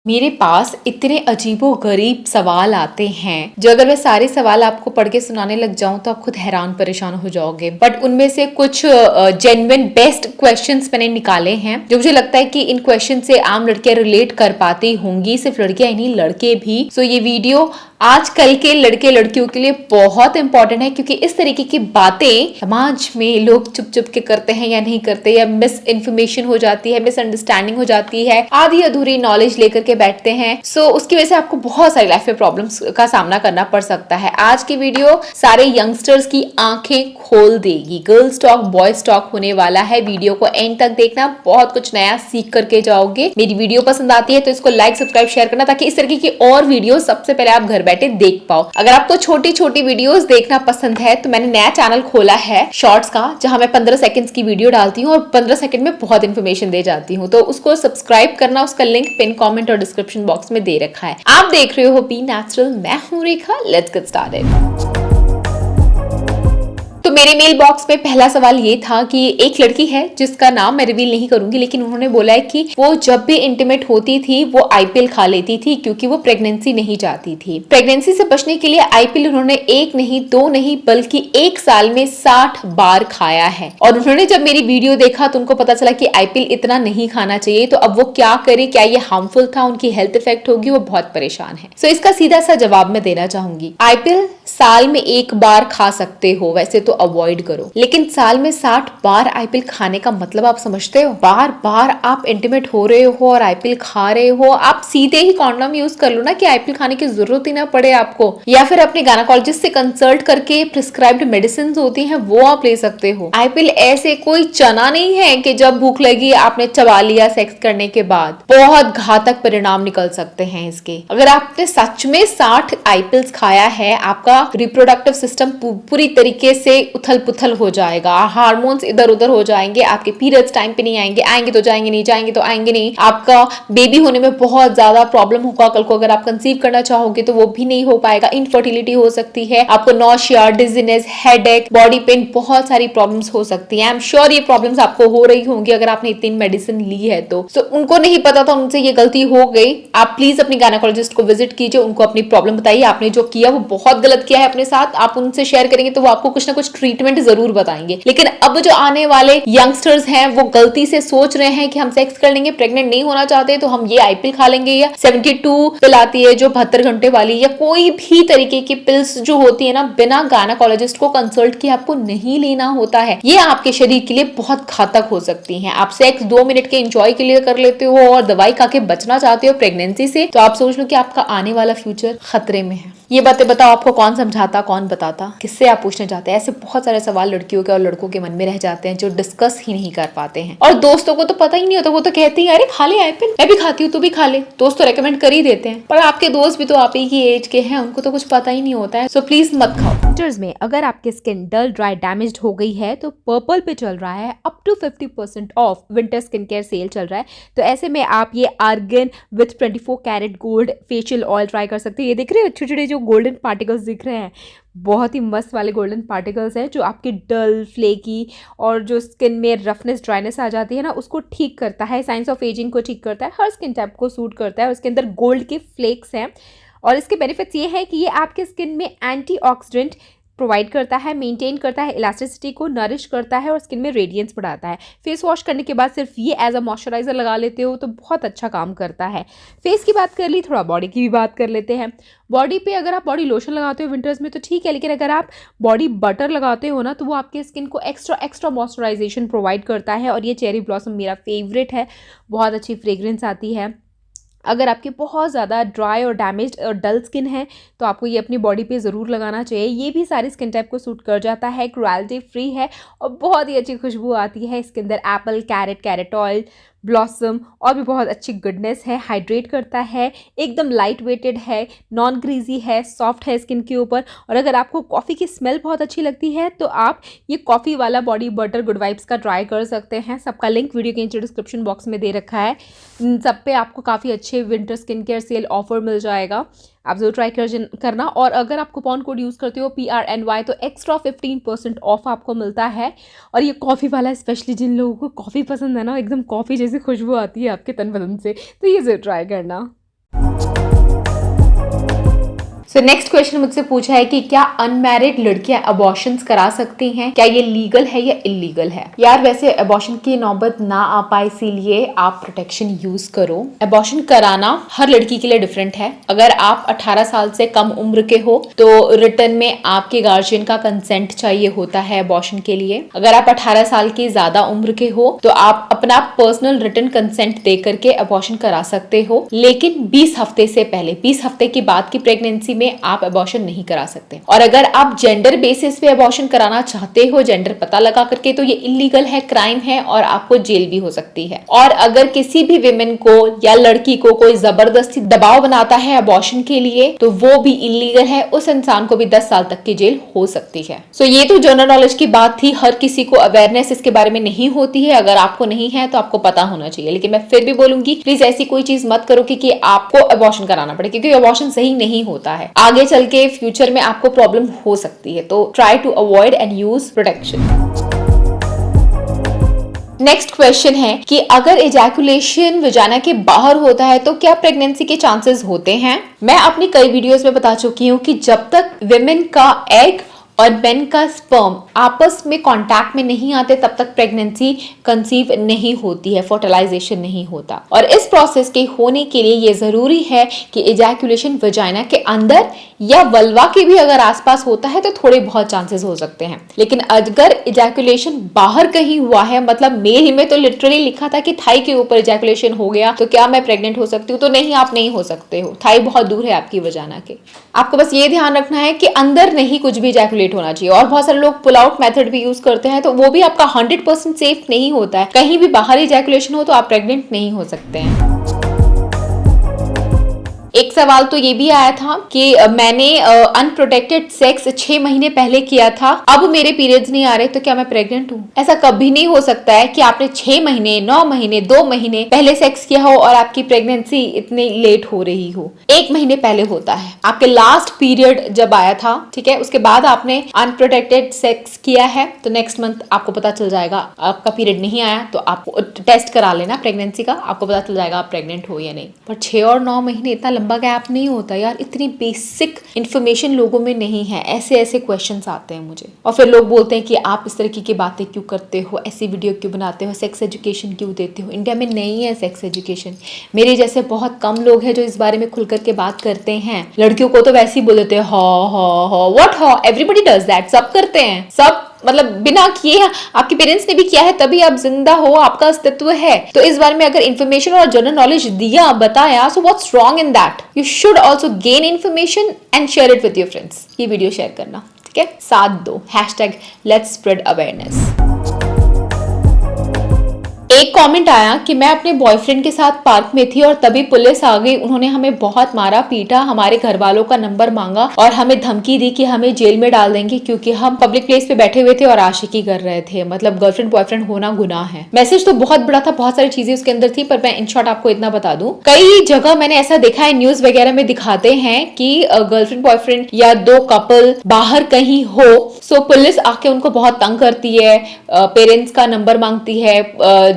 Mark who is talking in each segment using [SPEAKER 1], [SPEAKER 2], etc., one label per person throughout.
[SPEAKER 1] मेरे पास इतने अजीबो-गरीब सवाल आते हैं, जो अगर मैं सारे सवाल आपको पढ़ के सुनाने लग जाऊँ तो आप खुद हैरान परेशान हो जाओगे। बट उनमें से कुछ जेन्युइन बेस्ट क्वेश्चंस मैंने निकाले हैं, जो मुझे लगता है कि इन क्वेश्चन से आम लड़कियां रिलेट कर पाती होंगी, सिर्फ लड़कियां ही नहीं लड़के भी। सो ये वीडियो आजकल के लड़के लड़कियों के लिए बहुत इंपॉर्टेंट है, क्योंकि इस तरीके की बातें समाज में लोग चुप चुप के करते हैं या नहीं करते, या मिस इन्फॉर्मेशन हो जाती है, मिसअंडरस्टैंडिंग हो जाती है, आधी अधूरी नॉलेज लेकर के बैठते हैं। सो उसकी वजह से आपको बहुत सारी लाइफ में प्रॉब्लम्स का सामना करना पड़ सकता है। आज की वीडियो सारे यंगस्टर्स की आंखें खोल देगी। गर्ल्स टॉक बॉयज टॉक होने वाला है। वीडियो को एंड तक देखना, बहुत कुछ नया सीख करके जाओगे। मेरी वीडियो पसंद आती है तो इसको लाइक सब्सक्राइब शेयर करना, ताकि इस तरीके की और वीडियो सबसे पहले आप घर बैठे देख पाओ। अगर आपको छोटी छोटी वीडियोस देखना पसंद है तो मैंने नया चैनल खोला है शॉर्ट्स का, जहां मैं 15 सेकंड्स की वीडियो डालती हूँ और 15 सेकंड में बहुत इंफॉर्मेशन दे जाती हूँ। तो उसको सब्सक्राइब करना, उसका लिंक पिन कमेंट और डिस्क्रिप्शन बॉक्स में दे रखा है। आप देख रहे हो बी नेचुरल, मैं हूँ रेखा। Let's get started. तो मेरे मेल बॉक्स में पहला सवाल ये था कि एक लड़की है जिसका नाम मैं रिवील नहीं करूंगी, लेकिन उन्होंने बोला है कि वो जब भी इंटीमेट होती थी वो आईपीएल खा लेती थी, क्योंकि वो प्रेगनेंसी नहीं चाहती थी। प्रेगनेंसी से बचने के लिए आईपीएल उन्होंने एक नहीं दो नहीं बल्कि एक साल में 60 बार खाया है। और उन्होंने जब मेरी वीडियो देखा तो उनको पता चला कि आईपीएल इतना नहीं खाना चाहिए, तो अब वो क्या करे, क्या ये हार्मफुल था, उनकी हेल्थ इफेक्ट होगी, वो बहुत परेशान है। सो इसका सीधा सा जवाब मैं देना चाहूंगी। आईपीएल साल में एक बार खा सकते हो, वैसे तो अवॉइड करो, लेकिन साल में 60 बार आईपीएल खाने का मतलब आप समझते हो? बार बार आप इंटीमेट हो रहे हो और आईपीएल खा रहे हो। आप सीधे ही कॉन्डोम यूज कर लो ना, कि आईपीएल खाने की जरूरत ही ना पड़े आपको, या फिर अपने गायनेकोलॉजिस्ट से कंसल्ट करके प्रिस्क्राइब्ड मेडिसिन होती हैं वो आप ले सकते हो। आईपीएल ऐसे कोई चना नहीं है कि जब भूख लगी आपने चबा लिया सेक्स करने के बाद। बहुत घातक परिणाम निकल सकते हैं इसके। अगर आपने सच में 60 आईपीएल्स खाया है, आपका रिप्रोडक्टिव सिस्टम पूरी तरीके से उथल पुथल हो जाएगा, हार्मोन्स इधर उधर हो जाएंगे, आपके पीरियड्स टाइम पे नहीं आएंगे, आएंगे तो जाएंगे नहीं, जाएंगे तो आएंगे नहीं, आपका बेबी होने में बहुत ज्यादा प्रॉब्लम होगा। कल को अगर आप कंसीव करना चाहोगे तो वो भी नहीं हो पाएगा, इनफर्टिलिटी हो सकती है, आपको nausea, dizziness, headache, body pain, बहुत सारी प्रॉब्लम्स हो सकती है। आई एम श्योर ये प्रॉब्लम्स आपको हो रही होंगी अगर आपने इतनी मेडिसिन ली है तो। उनको नहीं पता था, उनसे ये गलती हो गई। आप प्लीज अपनी गायनेकोलॉजिस्ट को विजिट कीजिए, उनको अपनी प्रॉब्लम बताइए, आपने जो किया वो बहुत गलत किया है अपने साथ। आप उनसे शेयर करेंगे तो वो आपको कुछ ना कुछ ट्रीटमेंट जरूर बताएंगे। लेकिन अब जो आने वाले यंगस्टर्स हैं वो गलती से सोच रहे हैं कि हम सेक्स कर लेंगे, प्रेग्नेंट नहीं होना चाहते तो हम ये आईपीएल खा लेंगे, या 72 पिल आती है जो 72 घंटे वाली, या कोई भी तरीके की पिल्स जो होती है ना, बिना गायनेकोलॉजिस्ट को कंसल्ट किए आपको नहीं लेना होता है। ये आपके शरीर के लिए बहुत घातक हो सकती हैं। आप सेक्स 2 मिनट के एंजॉय के लिए कर लेते हो और दवाई खा के बचना चाहते हो प्रेगनेंसी से, तो आप सोच लो कि आपका आने वाला फ्यूचर खतरे में है। ये बातें बताओ, आपको कौन समझाता, कौन बताता, किससे आप पूछने जाते हैं? ऐसे बहुत सारे सवाल लड़कियों के और लड़कों के मन में रह जाते हैं जो डिस्कस ही नहीं कर पाते हैं। और दोस्तों को तो पता ही नहीं होता, वो तो कहती है अरे खा ले आईपीएल, मैं भी खाती हूँ तू भी खा ले। दोस्त तो रेकमेंड कर ही देते हैं, पर आपके दोस्त भी तो आप ही की एज के हैं, उनको तो कुछ पता ही नहीं होता है। सो प्लीज मत खाओ।
[SPEAKER 2] विंटर्स में अगर आपकी स्किन डल, ड्राई, डैमेज्ड हो गई है तो पर्पल पे चल रहा है up to 50% off winter skin care sale चल रहा है। तो ऐसे में आप ये argan with 24 carat gold facial oil try कर सकते हैं। ये देख रहे हो छोटे छोटे जो गोल्डन पार्टिकल्स दिख रहे हैं, बहुत ही मस्त वाले गोल्डन पार्टिकल्स हैं, जो आपकी डल, फ्लेकी और जो स्किन में रफनेस, ड्राइनेस आ जाती है ना, उसको ठीक करता है। साइंस ऑफ एजिंग को ठीक करता है, हर स्किन टाइप को सूट करता है। उसके अंदर गोल्ड के फ्लेक्स हैं और इसके बेनिफिट्स ये है कि ये आपके स्किन में एंटीऑक्सीडेंट प्रोवाइड करता है, मेंटेन करता है इलास्टिसिटी को, नरिश करता है और स्किन में रेडियंस बढ़ाता है। फेस वॉश करने के बाद सिर्फ ये एज अ मॉइस्चराइजर लगा लेते हो तो बहुत अच्छा काम करता है। फेस की बात कर ली, थोड़ा बॉडी की भी बात कर लेते हैं। बॉडी पे अगर आप बॉडी लोशन लगाते हो विंटर्स में तो ठीक है, लेकिन अगर आप बॉडी बटर लगाते हो ना तो वो आपके स्किन को एक्स्ट्रा मॉइस्चराइजेशन प्रोवाइड करता है। और ये चेरी ब्लॉसम मेरा फेवरेट है, बहुत अच्छी फ्रेग्रेंस आती है। अगर आपकी बहुत ज़्यादा ड्राई और डैमेज्ड और डल स्किन है तो आपको ये अपनी बॉडी पे ज़रूर लगाना चाहिए। ये भी सारी स्किन टाइप को सूट कर जाता है, क्रॉयल्टी फ्री है और बहुत ही अच्छी खुशबू आती है। इसके अंदर एप्पल, कैरेट ऑयल, ब्लॉसम और भी बहुत अच्छी गुडनेस है। हाइड्रेट करता है, एकदम लाइट वेटेड है, नॉन ग्रीजी है, सॉफ्ट है स्किन के ऊपर। और अगर आपको कॉफ़ी की स्मेल बहुत अच्छी लगती है तो आप ये कॉफ़ी वाला बॉडी बटर गुड वाइब्स का ट्राई कर सकते हैं। सबका लिंक वीडियो के नीचे डिस्क्रिप्शन बॉक्स में दे रखा है। इन सब पे आपको काफ़ी अच्छे winter skin care sale offer मिल जाएगा, आप जरूर ट्राई करना। और अगर आप कूपन कोड यूज़ करते हो PRNY तो एक्स्ट्रा 15% ऑफ आपको मिलता है। और ये कॉफ़ी वाला स्पेशली जिन लोगों को कॉफ़ी पसंद है ना, एकदम कॉफ़ी जैसी खुशबू आती है आपके तन बदन से, तो ये ज़रूर ट्राई करना।
[SPEAKER 1] नेक्स्ट क्वेश्चन मुझसे पूछा है कि क्या अनमैरिड लड़कियां अबॉर्शंस करा सकती हैं, क्या ये लीगल है या इलीगल है। यार वैसे अबॉर्शन की नौबत ना आ पाए इसीलिए आप प्रोटेक्शन यूज करो। अबॉर्शन कराना हर लड़की के लिए डिफरेंट है। अगर आप 18 साल से कम उम्र के हो तो रिटर्न में आपके गार्जियन का कंसेंट चाहिए होता है अबॉर्शन के लिए। अगर आप 18 साल की ज्यादा उम्र के हो तो आप अपना पर्सनल रिटर्न कंसेंट दे करके अबॉर्शन करा सकते हो, लेकिन 20 हफ्ते से पहले, 20 हफ्ते के बाद की प्रेगनेंसी में आप अबॉर्शन नहीं करा सकते। और अगर आप जेंडर बेसिस पे अबॉर्शन कराना चाहते हो, जेंडर पता लगा करके, तो ये इलीगल है, क्राइम है और आपको जेल भी हो सकती है। और अगर किसी भी विमेन को या लड़की को कोई जबरदस्ती दबाव बनाता है अबॉर्शन के लिए तो वो भी इलीगल है, उस इंसान को भी 10 साल तक की जेल हो सकती है। सो ये तो जनरल नॉलेज की बात थी, हर किसी को अवेयरनेस इसके बारे में नहीं होती है। अगर आपको नहीं है तो आपको पता होना चाहिए, लेकिन मैं फिर भी बोलूंगी प्लीज ऐसी कोई चीज मत करो कि आपको अबॉर्शन कराना पड़े, क्योंकि अबॉर्शन सही नहीं होता है। आगे चल के फ्यूचर में आपको प्रॉब्लम हो सकती है, तो try to avoid and use protection. Next question है कि अगर इजैकुलेशन वजाना के बाहर होता है तो क्या प्रेगनेंसी के चांसेस होते हैं। मैं अपनी कई वीडियोस में बता चुकी हूँ कि जब तक विमेन का एग और मेन का स्पर्म आपस में कांटेक्ट में नहीं आते तब तक प्रेगनेंसी कंसीव नहीं होती है, फर्टिलाइजेशन नहीं होता। और इस प्रोसेस के होने के लिए ये जरूरी है कि इजैकुलेशन वजाइना के अंदर या वल्वा के भी अगर आसपास होता है तो थोड़े बहुत चांसेस हो सकते हैं। लेकिन अगर इजैकुलेशन बाहर कहीं हुआ है, मतलब मेल में तो लिटरली लिखा था कि थाई के ऊपर इजैकुलेशन हो गया तो क्या मैं प्रेग्नेंट हो सकती हूँ, तो नहीं, आप नहीं हो सकते हो। थाई बहुत दूर है आपकी वजाना के। आपको बस ये ध्यान रखना है कि अंदर नहीं कुछ भी इजैकुलेट होना चाहिए। और बहुत सारे लोग पुल आउट मेथड भी यूज करते हैं, तो वो भी आपका 100% सेफ नहीं होता है। कहीं भी बाहर इजैकुलेशन हो तो आप प्रेग्नेंट नहीं हो सकते हैं। एक सवाल तो ये भी आया था कि मैंने अनप्रोटेक्टेड सेक्स 6 महीने पहले किया था, अब मेरे पीरियड्स नहीं आ रहे, तो क्या मैं प्रेग्नेंट हूँ। ऐसा कभी नहीं हो सकता है कि आपने 6 महीने, 9 महीने, 2 महीने पहले सेक्स किया हो और आपकी प्रेगनेंसी इतनी लेट हो रही हो। 1 महीने पहले होता है, आपके लास्ट पीरियड जब आया था, ठीक है, उसके बाद आपने अनप्रोटेक्टेड सेक्स किया है तो नेक्स्ट मंथ आपको पता चल जाएगा। आपका पीरियड नहीं आया तो आप टेस्ट करा लेना प्रेगनेंसी का, आपको पता चल जाएगा आप प्रेग्नेंट हो या नहीं। पर 6 और 9 महीने इतना लंबा गैप नहीं होता यार। इतनी बेसिक इन्फॉर्मेशन लोगों में नहीं है। ऐसे ऐसे क्वेश्चंस आते हैं मुझे, और फिर लोग बोलते हैं कि आप इस तरीके की बातें क्यों करते हो, ऐसी वीडियो क्यों बनाते हो, सेक्स एजुकेशन क्यों देते हो। इंडिया में नहीं है सेक्स एजुकेशन। मेरे जैसे बहुत कम लोग हैं जो इस बारे में खुल करके बात करते हैं। लड़कियों को तो वैसे ही बोल देते हैं व्हाट, एवरीबडी डज दैट, सब करते हैं, सब मतलब बिना किए। आपके पेरेंट्स ने भी किया है तभी आप जिंदा हो, आपका अस्तित्व है। तो इस बारे में अगर इन्फॉर्मेशन और जनरल नॉलेज दिया, बताया, so what's wrong in that. You should also gain information and share it with your friends. ये वीडियो शेयर करना, ठीक है, साथ दो, #लेट्स स्प्रेड अवेयरनेस। एक कमेंट आया कि मैं अपने बॉयफ्रेंड के साथ पार्क में थी और तभी पुलिस आ गई। उन्होंने हमें बहुत मारा पीटा, हमारे घर वालों का नंबर मांगा और हमें धमकी दी कि हमें जेल में डाल देंगे क्योंकि हम पब्लिक प्लेस पे बैठे हुए थे और आशिकी कर रहे थे। मतलब गर्लफ्रेंड बॉयफ्रेंड होना गुनाह है। मैसेज तो बहुत बड़ा था, बहुत सारी चीजें उसके अंदर थी, पर मैं इन शॉर्ट आपको इतना बता दूं, कई जगह मैंने ऐसा देखा है, न्यूज वगैरह में दिखाते हैं कि गर्लफ्रेंड बॉयफ्रेंड या 2 कपल बाहर कहीं हो, सो पुलिस आके उनको बहुत तंग करती है, पेरेंट्स का नंबर मांगती है,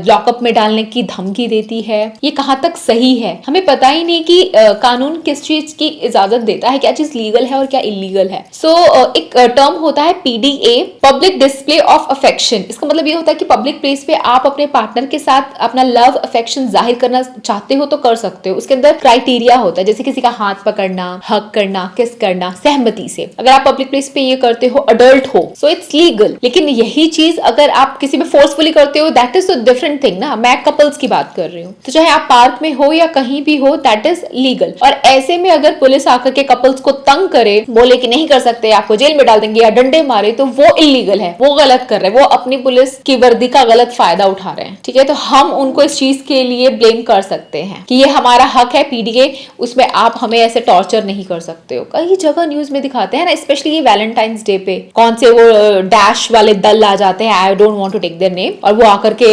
[SPEAKER 1] लॉकअप में डालने की धमकी देती है। ये कहां तक सही है, हमें पता ही नहीं कि कानून किस चीज की इजाजत देता है, क्या चीज लीगल है और क्या इलीगल है। सो एक टर्म होता है PDA, public display of affection. इसका मतलब ये होता है कि पब्लिक प्लेस पे आप अपने पार्टनर के साथ अपना लव अफेक्शन जाहिर करना चाहते हो तो कर सकते हो। उसके अंदर क्राइटेरिया होता है, जैसे किसी का हाथ पकड़ना, हक करना, किस करना सहमति से। अगर आप पब्लिक प्लेस पे ये करते हो, अडल्ट हो, सो इट्स लीगल। लेकिन यही चीज अगर आप किसी में फोर्सफुली करते हो, दैट इज डिफरेंट थिंग ना। मैं कपल्स की बात कर रही हूँ, तो चाहे आप पार्क में हो या कहीं भी हो, दैट इज लीगल। और ऐसे में अगर पुलिस आकर के कपल्स को तंग करे, बोले कि नहीं कर सकते, आपको जेल में डाल देंगे या डंडे मारे, तो वो इलीगल है, वो गलत कर रहे हैं, वो अपनी पुलिस की वर्दी का गलत फायदा उठा रहे हैं, ठीक है। तो हम उनको इस चीज के लिए ब्लेम कर सकते हैं कि ये हमारा हक है PDA, उसमें आप हमें ऐसे टॉर्चर नहीं कर सकते हो। कई जगह न्यूज में दिखाते हैं ना, स्पेशली ये वैलेंटाइंस डे पे कौन से वो डैश वाले दल आ जाते हैं, I don't want to take their name, और वो आकर के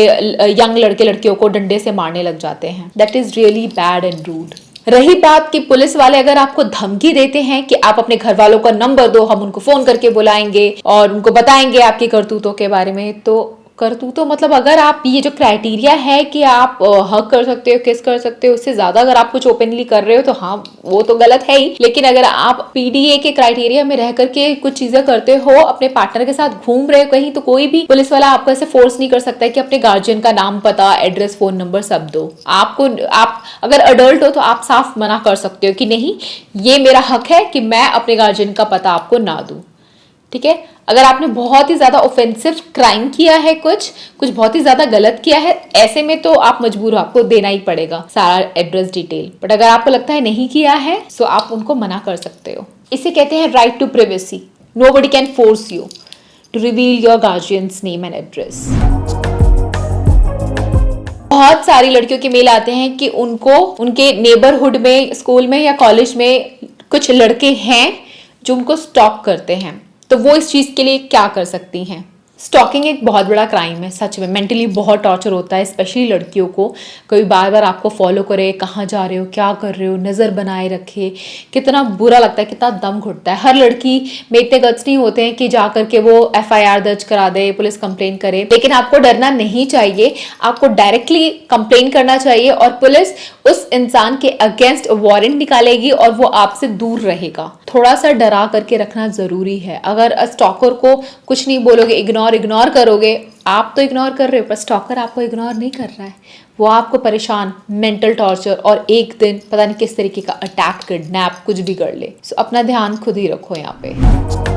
[SPEAKER 1] यंग लड़के लड़कियों को डंडे से मारने लग जाते हैं। That is really bad and rude. रही बात कि पुलिस वाले अगर आपको धमकी देते हैं कि आप अपने घर वालों का नंबर दो, हम उनको फोन करके बुलाएंगे और उनको बताएंगे आपकी करतूतों के बारे में, तो कर दूं। तो मतलब अगर आप ये जो क्राइटेरिया है कि आप हक कर सकते हो, किस कर सकते हो, उससे ज्यादा अगर आप कुछ ओपनली कर रहे हो तो हाँ वो तो गलत है ही। लेकिन अगर आप पीडीए के क्राइटेरिया में रह करके कुछ चीजें करते हो, अपने पार्टनर के साथ घूम रहे हो कहीं, तो कोई भी पुलिस वाला आपको ऐसे फोर्स नहीं कर सकता है कि अपने गार्जियन का नाम, पता, एड्रेस, फोन नंबर सब दो। आप अगर अडल्ट हो तो आप साफ मना कर सकते हो कि नहीं, ये मेरा हक है कि मैं अपने गार्जियन का पता आपको ना दूं। ठीक है। अगर आपने बहुत ही ज्यादा ऑफेंसिव क्राइम किया है, कुछ बहुत ही ज्यादा गलत किया है, ऐसे में तो आप मजबूर हो, आपको देना ही पड़ेगा सारा एड्रेस डिटेल। बट अगर आपको लगता है नहीं किया है तो आप उनको मना कर सकते हो। इसे कहते हैं right to privacy. Nobody can force you to reveal your guardians name and address. बहुत सारी लड़कियों के मेल आते हैं कि उनको उनके नेबरहुड में, स्कूल में या कॉलेज में कुछ लड़के हैं जो उनको स्टॉक करते हैं। तो वो इस चीज के लिए क्या कर सकती हैं? स्टॉकिंग एक बहुत बड़ा क्राइम है, सच में मेंटली बहुत टॉर्चर होता है, स्पेशली लड़कियों को। कोई बार बार आपको फॉलो करे, कहाँ जा रहे हो, क्या कर रहे हो, नज़र बनाए रखे, कितना बुरा लगता है, कितना दम घुटता है। हर लड़की में इतने गट्स नहीं होते हैं कि जा करके वो FIR दर्ज करा दे, पुलिस कंप्लेन करे। लेकिन आपको डरना नहीं चाहिए, आपको डायरेक्टली कंप्लेन करना चाहिए और पुलिस उस इंसान के अगेंस्ट वारंट निकालेगी और वो आपसे दूर रहेगा। थोड़ा सा डरा करके रखना जरूरी है। अगर स्टॉकर को कुछ नहीं बोलोगे, इग्नोर करोगे, आप तो इग्नोर कर रहे हो पर स्टॉकर आपको इग्नोर नहीं कर रहा है, वो आपको परेशान, मेंटल टॉर्चर और एक दिन पता नहीं किस तरीके का अटैक, किडनैप, कुछ भी कर ले। सो अपना ध्यान खुद ही रखो यहाँ पे।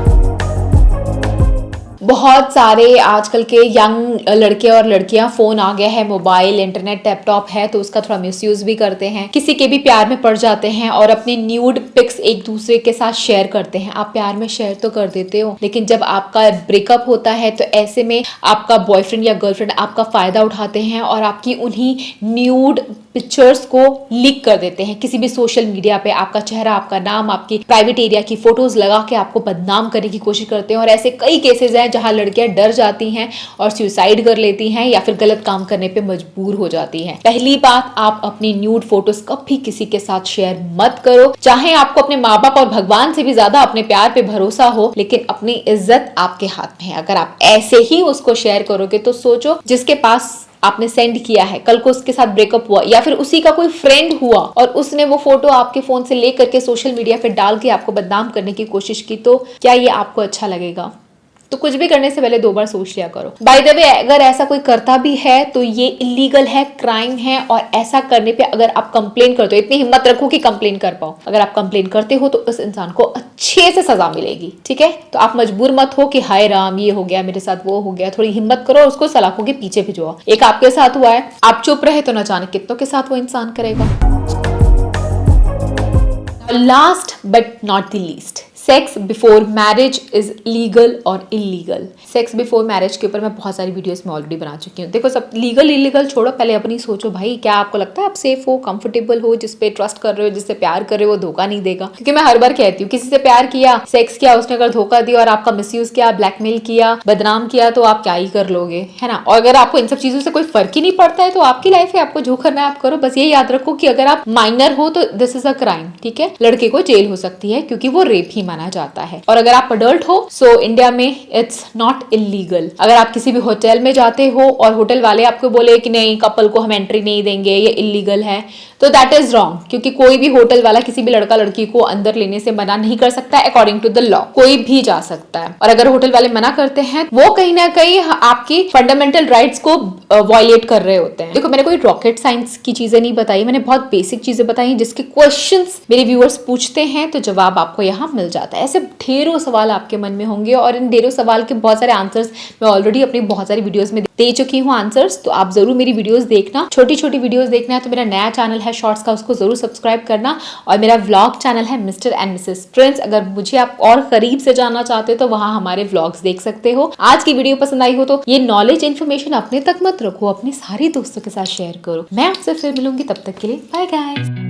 [SPEAKER 1] बहुत सारे आजकल के यंग लड़के और लड़कियां, फोन आ गया है, मोबाइल, इंटरनेट, लैपटॉप है, तो उसका थोड़ा मिसयूज भी करते हैं। किसी के भी प्यार में पड़ जाते हैं और अपने न्यूड पिक्स एक दूसरे के साथ शेयर करते हैं। आप प्यार में शेयर तो कर देते हो, लेकिन जब आपका ब्रेकअप होता है तो ऐसे में आपका बॉयफ्रेंड या गर्लफ्रेंड आपका फायदा उठाते हैं और आपकी उन्हीं न्यूड पिक्चर्स को लीक कर देते हैं किसी भी सोशल मीडिया पे। आपका चेहरा, आपका नाम, आपकी प्राइवेट एरिया की फोटोज लगा के आपको बदनाम करने की कोशिश करते हैं। और ऐसे कई केसेस हैं जहां लड़कियां डर जाती हैं और सुसाइड कर लेती हैं या फिर गलत काम करने पे मजबूर हो जाती हैं। पहली बात, आप अपनी न्यूड फोटोज कभी किसी के साथ शेयर मत करो। चाहे आपको अपने माँ बाप और भगवान से भी ज्यादा अपने प्यार पे भरोसा हो, लेकिन अपनी इज्जत आपके हाथ में है। अगर आप ऐसे ही उसको शेयर करोगे तो सोचो, जिसके पास आपने सेंड किया है, कल को उसके साथ ब्रेकअप हुआ या फिर उसी का कोई फ्रेंड हुआ और उसने वो फोटो आपके फोन से ले करके सोशल मीडिया पे डाल के आपको बदनाम करने की कोशिश की, तो क्या ये आपको अच्छा लगेगा? तो कुछ भी करने से पहले 2 बार सोच लिया करो। बाय द वे, अगर ऐसा कोई करता भी है तो ये इलीगल है, क्राइम है, और ऐसा करने पे अगर आप कंप्लेन करते हो, इतनी हिम्मत रखो कि कंप्लेन कर पाओ। अगर आप कंप्लेन करते हो तो उस इंसान को अच्छे से सजा मिलेगी। ठीक है, तो आप मजबूर मत हो कि हाय राम ये हो गया मेरे साथ, वो हो गया। थोड़ी हिम्मत करो और उसको सलाखों के पीछे भिजवाओ। एक आपके साथ हुआ है, आप चुप रहे तो न जाने कितनों के साथ वो इंसान करेगा। Last but not the least, sex before marriage is legal और इलीगल। सेक्स बिफोर मैरिज के ऊपर मैं बहुत सारी वीडियोस में ऑलरेडी बना चुकी हूँ। देखो, सब लीगल इलीगल छोड़ो, पहले अपनी सोचो भाई, क्या आपको लगता है आप सेफ हो, कंफर्टेबल हो, जिस पे ट्रस्ट कर रहे हो, जिससे प्यार कर रहे हो, वो धोखा नहीं देगा? क्योंकि मैं हर बार कहती हूँ, किसी से प्यार किया, सेक्स किया, उसने अगर धोखा दिया और आपका मिसयूज किया, ब्लैकमेल किया, बदनाम किया, तो आप क्या ही कर लोगे, है ना? और अगर आपको इन सब चीजों से कोई फर्क ही नहीं पड़ता है तो आपकी लाइफ है, आपको जो करना है आप करो। बस ये याद रखो कि अगर आप माइनर हो तो दिस इज अ क्राइम। ठीक है, लड़के को जेल हो सकती है क्योंकि वो रेप ही माना जाता है। और अगर आप अडल्ट हो सो इंडिया में इट्स नॉट इलीगल। अगर आप किसी भी होटल में जाते हो और होटल वाले आपको बोले कि नहीं, कपल को हम एंट्री नहीं देंगे, ये इलीगल है, तो दैट इज रॉन्ग। क्योंकि कोई भी होटल वाला किसी भी लड़का लड़की को अंदर लेने से मना नहीं कर सकता है। अकॉर्डिंग टू द लॉ कोई भी जा सकता है। और अगर होटल वाले मना करते हैं, वो कहीं ना कहीं आपकी फंडामेंटल राइट्स को वायलेट कर रहे होते हैं। देखो, मैंने कोई रॉकेट साइंस की चीजें नहीं बताई, मैंने बहुत बेसिक चीजें बताई जिसके क्वेश्चंस मेरे व्यूअर्स पूछते हैं तो जवाब आपको यहाँ मिल जाता है। ऐसे ढेरों सवाल आपके मन में होंगे और इन ढेरों सवाल के बहुत सारे आंसर्स मैं ऑलरेडी अपनी बहुत सारी वीडियोस में दे चुकी हूँ आंसर्स। तो आप जरूर मेरी वीडियोस देखना, छोटी छोटी वीडियोस देखना है तो मेरा नया चैनल है शॉर्ट्स का, उसको जरूर सब्सक्राइब करना। और मेरा व्लॉग चैनल है मिस्टर एंड मिसेस फ्रेंड्स, अगर मुझे आप और करीब से जानना चाहते हो तो वहां हमारे व्लॉग्स देख सकते हो। आज की वीडियो पसंद आई हो तो ये नॉलेज इन्फॉर्मेशन अपने तक मत रखो, अपने सारे दोस्तों के साथ शेयर करो। मैं आपसे फिर मिलूंगी, तब तक के लिए बाय गाइस।